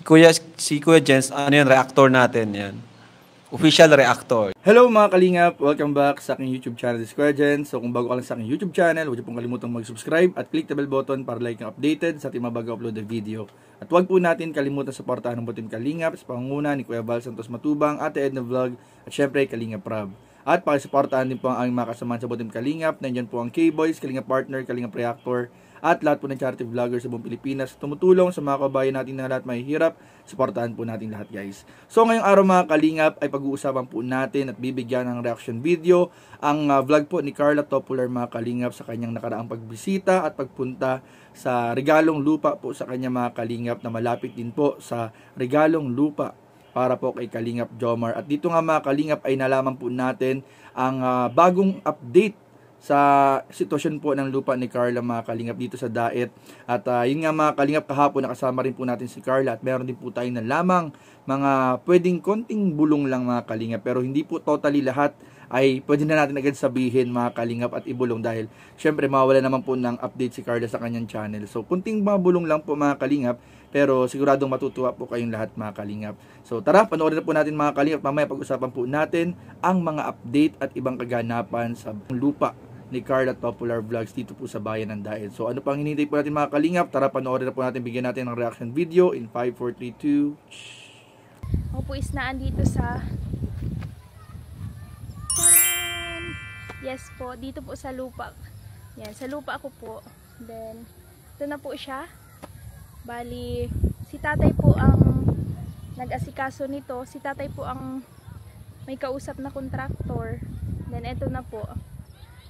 Si Kuya Jens, ano yan, reactor natin yan. Official reactor. Hello mga kalingap! Welcome back sa aking YouTube channel, this is Kuya Jens. So kung bago ka lang sa aking YouTube channel, huwag niyo pong kalimutang mag-subscribe at click the bell button para like ang updated sa ating mga bago upload na video. At huwag po natin kalimutan suportahan ng Butim Kalingap sa pangunguna ni Kuya Val Santos Matubang, Ate Edna Vlog at syempre Kalingap Prab. At pakisuportahan din po ang aming mga kasamahan sa Butim Kalingap. Nandiyan po ang K-Boys, Kalingap Partner, Kalingap Reactor, at lahat po ng charity vloggers sa buong Pilipinas tumutulong sa mga kabayan natin na lahat mahihirap. Suportahan po natin lahat, guys. So ngayong araw mga kalingap ay pag-uusapan po natin at bibigyan ng reaction video ang vlog po ni Carla Topular mga kalingap sa kanyang nakaraang pagbisita at pagpunta sa Regalong Lupa po sa kanya mga kalingap na malapit din po sa Regalong Lupa para po kay Kalingap Jomar. At dito nga mga kalingap ay nalaman po natin ang bagong update sa sitwasyon po ng lupa ni Carla mga kalingap dito sa Daet. At yun nga mga kalingap, kahapon nakasama rin po natin si Carla at meron din po tayong nalamang mga pwedeng konting bulong lang mga kalingap, pero hindi po totally lahat ay pwede na natin agad sabihin mga kalingap at ibulong dahil syempre mawala naman po ng update si Carla sa kanyang channel. So kunting mga bulong lang po mga kalingap, pero siguradong matutuwa po kayong lahat mga kalingap. So tara, panoorin na po natin mga kalingap. Mamaya pag-usapan po natin ang mga update at ibang kaganapan sa lupa ni Carla Topular Vlogs dito po sa bayan ng Daet. So ano pang hinihintay po natin mga kalingap? Tara, panoorin na po natin, bigyan natin ng reaction video in 5, 4, 3, 2. Ako po is naandito sa Taran! Yes po, dito po sa lupa. Yan, sa lupa ako po. Then, ito na po siya. Bali, si tatay po ang nag-asikaso nito. Si tatay po ang may kausap na kontraktor. Then, ito na po.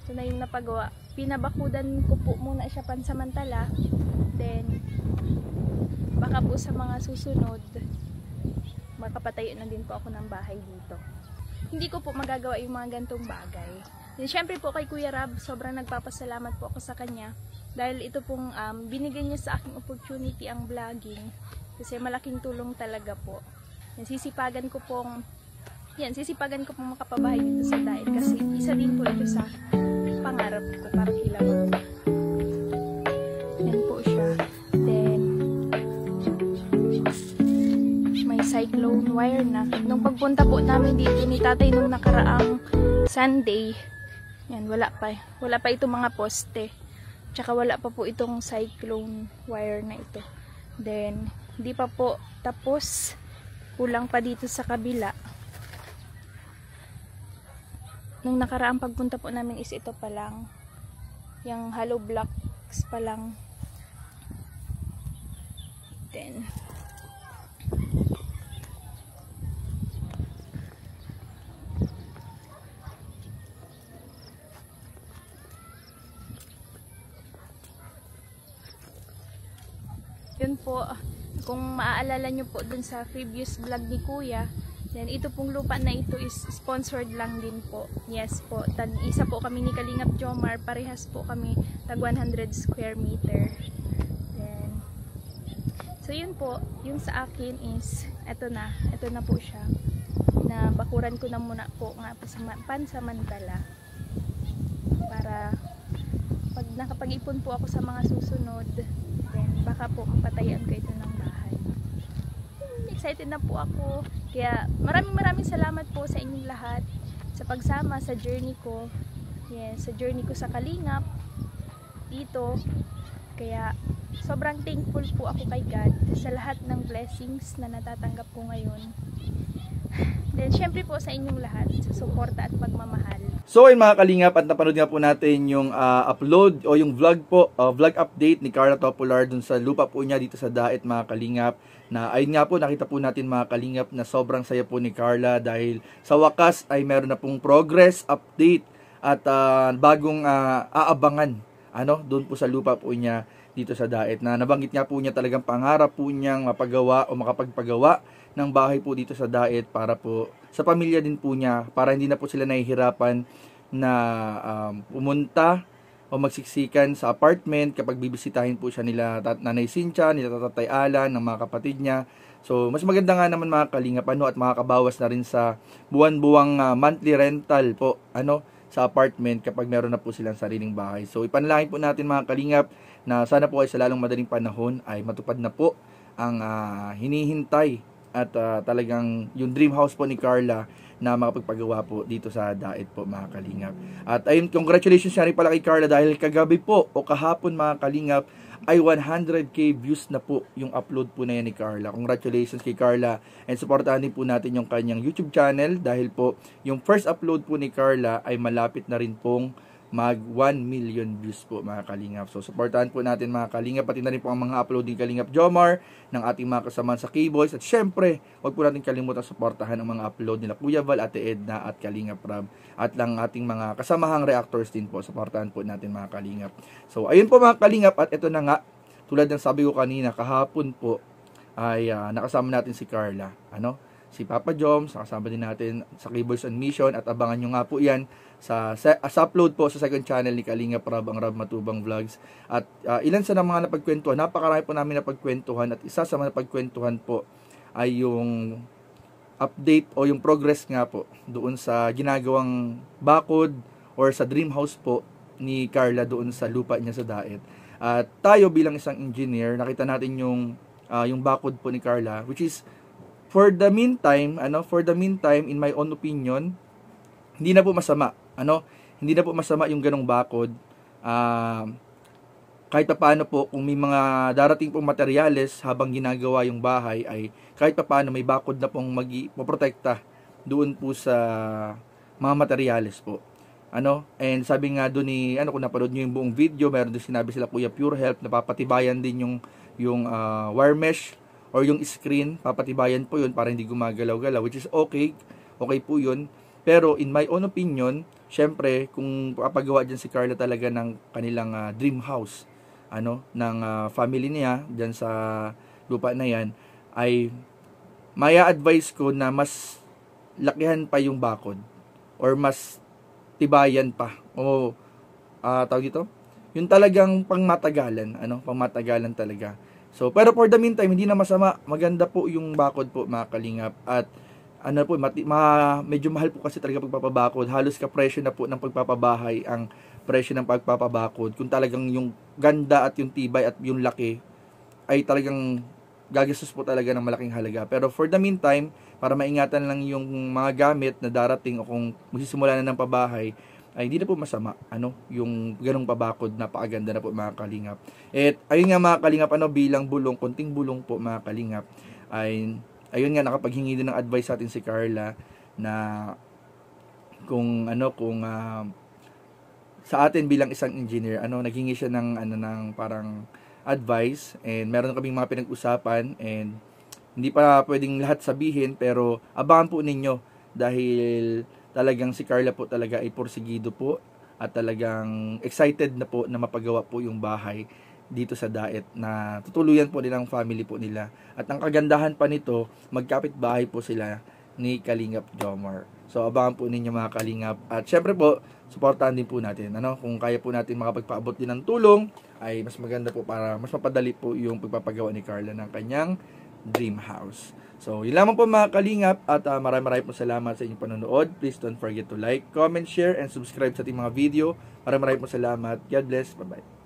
Ito na yung napagawa. Pinabakudan ko po muna siya pansamantala. Then, baka po sa mga susunod, makapatayo na din po ako ng bahay dito. Hindi ko po magagawa yung mga gantong bagay. Then, syempre po kay Kuya Rab, sobrang nagpapasalamat po ako sa kanya. Dahil ito pong binigay niya sa aking opportunity ang vlogging. Kasi malaking tulong talaga po. Sisipagan ko pong makapabahay dito sa Daet. Kasi isa din po ito sa pangarap ko para kilawag. Yan po siya. Then, may cyclone wire na. Nung pagpunta po namin dito ni tatay nung nakaraang Sunday, yan, wala pa itong mga poste. Tsaka wala pa po itong cyclone wire na ito. Then, hindi pa po tapos. Kulang pa dito sa kabila. Nung nakaraang pagpunta po namin is ito pa lang. Yung hollow blocks pa lang. Then, yun po, kung maaalala nyo po dun sa previous vlog ni Kuya, then ito pong lupa na ito is sponsored lang din po. Yes po, isa po kami ni Kalingap Jomar, parehas po kami tag 100 square meter. Then, so yun po, yung sa akin is ito na po siya. Na bakuran ko na muna po nga pansamantala para pag nakapag-ipon po ako sa mga susunod, then baka po mapatayan ko ito ng bahay. Excited na po ako. Kaya maraming salamat po sa inyong lahat sa pagsama sa journey ko. Yes, sa journey ko sa Kalingap dito. Kaya sobrang thankful po ako kay God sa lahat ng blessings na natatanggap ko ngayon. Then syempre po sa inyong lahat sa suporta at pagmamahal. So ayun mga kalingap, at napanood nga po natin yung upload o yung vlog po, vlog update ni Carla Topular dun sa lupa po niya dito sa Daet mga kalingap. Na ayun nga po, nakita po natin mga kalingap na sobrang saya po ni Carla dahil sa wakas ay meron na pong progress update at bagong aabangan doon po sa lupa po niya dito sa Daet, na nabanggit nga po niya talagang pangarap po niyang mapagawa o makapagpagawa ng bahay po dito sa Daet para po sa pamilya din po niya, para hindi na po sila nahihirapan na pumunta o magsiksikan sa apartment kapag bibisitahin po siya nila Nanay Cynthia, nila Tatay Alan, ng mga kapatid niya. So mas maganda nga naman mga kalingap at makakabawas na rin sa buwan-buwang monthly rental po sa apartment kapag meron na po silang sariling bahay. So ipanalangin po natin mga kalingap na sana po ay sa lalong madaling panahon ay matupad na po ang hinihintay at talagang yung dream house po ni Carla na makapagpagawa po dito sa Daet po, mga kalingap. At ayun, congratulations nga rin pala kay Carla dahil kagabi po o kahapon, mga kalingap, ay 100k views na po yung upload po na yan ni Carla. Congratulations kay Carla, and supportahan din po natin yung kanyang YouTube channel dahil po yung first upload po ni Carla ay malapit na rin pong mag 1 million views po, mga kalingap. So supportahan po natin, mga kalingap, pati na rin po ang mga upload ni Kalingap Jomar, ng ating mga kasamahan sa K-Boys, at syempre wag po natin kalimutan supportahan ang mga upload nila Kuya Val, Ate Edna at Kalingap Rab, at lang ating mga kasamahang reactors din po. Supportahan po natin, mga kalingap. So ayun po, mga kalingap, at ito na nga, tulad ng sabi ko kanina, kahapon po ay nakasama natin si Carla, si Papa Joms, nakasama din natin sa K-Boys on Mission, at abangan nyo nga po yan sa upload po sa second channel ni Kalingap Rab, ang Rab Matubang Vlogs. At ilan sa mga napagkwentuhan, napakarami po namin napagkwentuhan, at isa sa mga napagkwentuhan po ay yung update o yung progress nga po doon sa ginagawang bakod or sa dream house po ni Carla doon sa lupa niya sa Daet. At tayo bilang isang engineer, nakita natin yung bakod po ni Carla, which is for the meantime, in my own opinion, hindi na po masama. Hindi na po masama yung ganong bakod. Kahit paano po, kung may mga darating pong materyales habang ginagawa yung bahay, ay kahit paano may bakod na pong maprotekta doon po sa mga materyales po. And sabi nga doon ni, kung napanood nyo yung buong video, meron doon sinabi sila Kuya Pure Health, napapatibayan din yung wire mesh or yung screen, papatibayan po yun para hindi gumagalaw-galaw, which is okay po yun. Pero in my own opinion, syempre, kung papagawa dyan si Carla talaga ng kanilang dream house, ng family niya, dyan sa lupa na yan, ay maya advice ko na mas lakihan pa yung bakod or mas tibayan pa o tawag dito, yung talagang pangmatagalan, pangmatagalan talaga. So, pero for the meantime, hindi na masama, maganda po yung bakod po, mga kalingap. At medyo mahal po kasi talaga pagpapabakod. Halos ka-presyo na po ng pagpapabahay ang presyo ng pagpapabakod. Kung talagang yung ganda at yung tibay at yung laki ay talagang gagastos po talaga ng malaking halaga. Pero for the meantime, para maingatan lang yung mga gamit na darating o kung magsisimula na ng pabahay, ay hindi na po masama, yung ganong pabakod, napakaganda na po, mga kalingap. At ayun nga, mga kalingap, bilang bulong, konting bulong po, mga kalingap, ay ayun nga, nakapaghingi din ng advice sa atin si Carla na kung sa atin bilang isang engineer, naghingi siya ng parang advice, and meron kaming mga pinag-usapan, and hindi pa pwedeng lahat sabihin, pero abangan po ninyo dahil talagang si Carla po talaga ay porsigido po at talagang excited na po na mapagawa po yung bahay dito sa Daet na tutuluyan po din ang family po nila. At ang kagandahan pa nito, magkapit bahay po sila ni Kalingap Jomar. So abangan po ninyo, mga kalingap. At syempre po, suportahan din po natin. Kung kaya po natin makapagpaabot din ng tulong, ay mas maganda po para mas mapadali po yung pagpapagawa ni Carla ng kanyang dream house. So, yun lamang po, mga kalingap, at maraming po salamat sa inyong panonood. Please don't forget to like, comment, share, and subscribe sa ating mga video. Maraming po salamat. God bless. Bye-bye.